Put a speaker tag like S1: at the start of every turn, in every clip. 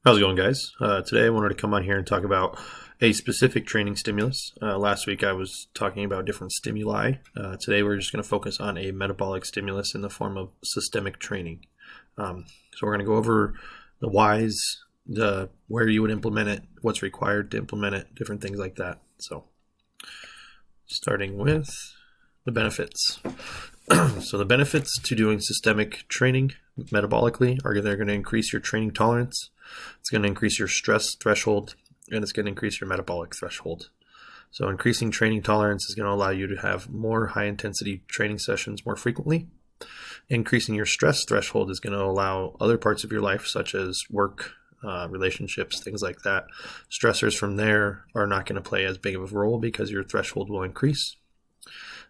S1: How's it going, guys? Today I wanted to come on here and talk about a specific training stimulus. Last week I was talking about different stimuli. Today we're just going to focus on a metabolic stimulus in the form of systemic training. So we're going to go over the whys, the where you would implement it, what's required to implement it, different things like that. So starting with the benefits. So the benefits to doing systemic training metabolically are they're going to increase your training tolerance. It's going to increase your stress threshold, and it's going to increase your metabolic threshold. So increasing training tolerance is going to allow you to have more high intensity training sessions more frequently. Increasing your stress threshold is going to allow other parts of your life, such as work, relationships, things like that. Stressors from there are not going to play as big of a role because your threshold will increase.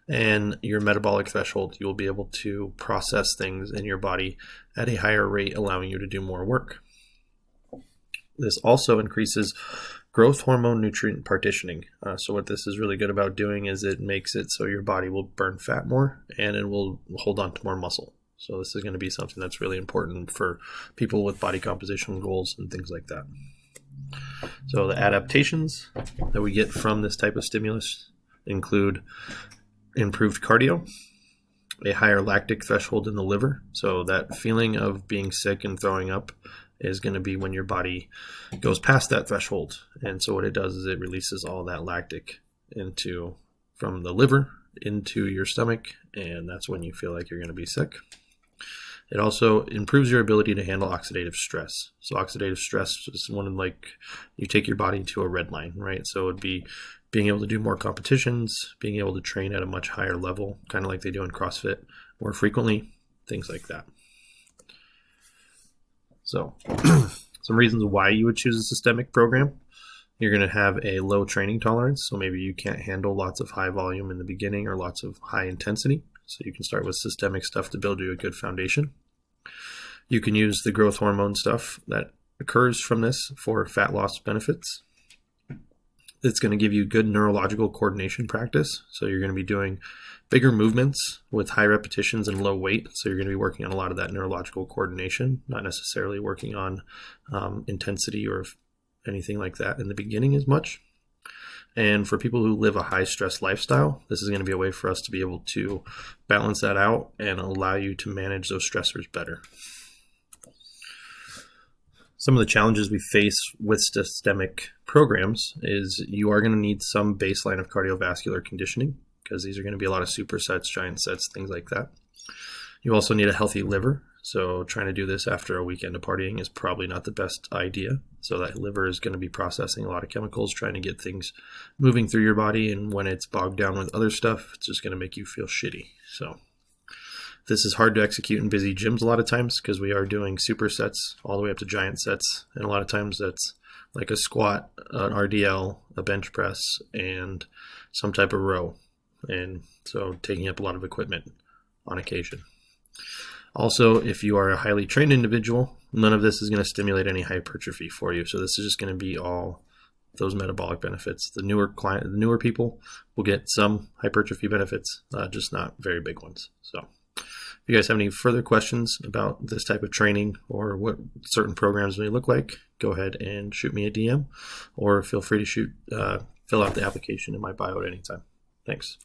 S1: And your metabolic threshold, you'll be able to process things in your body at a higher rate, allowing you to do more work. This also increases growth hormone nutrient partitioning. So what this is really good about doing is it makes it so your body will burn fat more and it will hold on to more muscle. So this is going to be something that's really important for people with body composition goals and things like that. So the adaptations that we get from this type of stimulus include improved cardio, a higher lactic threshold in the liver. So that feeling of being sick and throwing up is going to be when your body goes past that threshold. And so what it does is it releases all that lactic from the liver into your stomach, and that's when you feel like you're going to be sick. It also improves your ability to handle oxidative stress. So oxidative stress is you take your body to a red line, right? So it'd be being able to do more competitions, being able to train at a much higher level, kind of like they do in CrossFit, more frequently, things like that. So some reasons why you would choose a systemic program. You're going to have a low training tolerance. So maybe you can't handle lots of high volume in the beginning or lots of high intensity. So you can start with systemic stuff to build you a good foundation. You can use the growth hormone stuff that occurs from this for fat loss benefits. It's going to give you good neurological coordination practice. So you're going to be doing bigger movements with high repetitions and low weight. So you're going to be working on a lot of that neurological coordination, not necessarily working on intensity or anything like that in the beginning as much. And for people who live a high stress lifestyle, this is going to be a way for us to be able to balance that out and allow you to manage those stressors better. Some of the challenges we face with systemic programs is you are going to need some baseline of cardiovascular conditioning because these are going to be a lot of supersets, giant sets, things like that. You also need a healthy liver. So trying to do this after a weekend of partying is probably not the best idea. So that liver is going to be processing a lot of chemicals, trying to get things moving through your body. And when it's bogged down with other stuff, it's just going to make you feel shitty. So this is hard to execute in busy gyms a lot of times because we are doing supersets all the way up to giant sets. And a lot of times that's like a squat, an RDL, a bench press, and some type of row. And so taking up a lot of equipment on occasion. Also, if you are a highly trained individual, none of this is going to stimulate any hypertrophy for you. So this is just going to be all those metabolic benefits. The newer people will get some hypertrophy benefits, just not very big ones. So if you guys have any further questions about this type of training or what certain programs may look like, go ahead and shoot me a DM or feel free to fill out the application in my bio at any time. Thanks.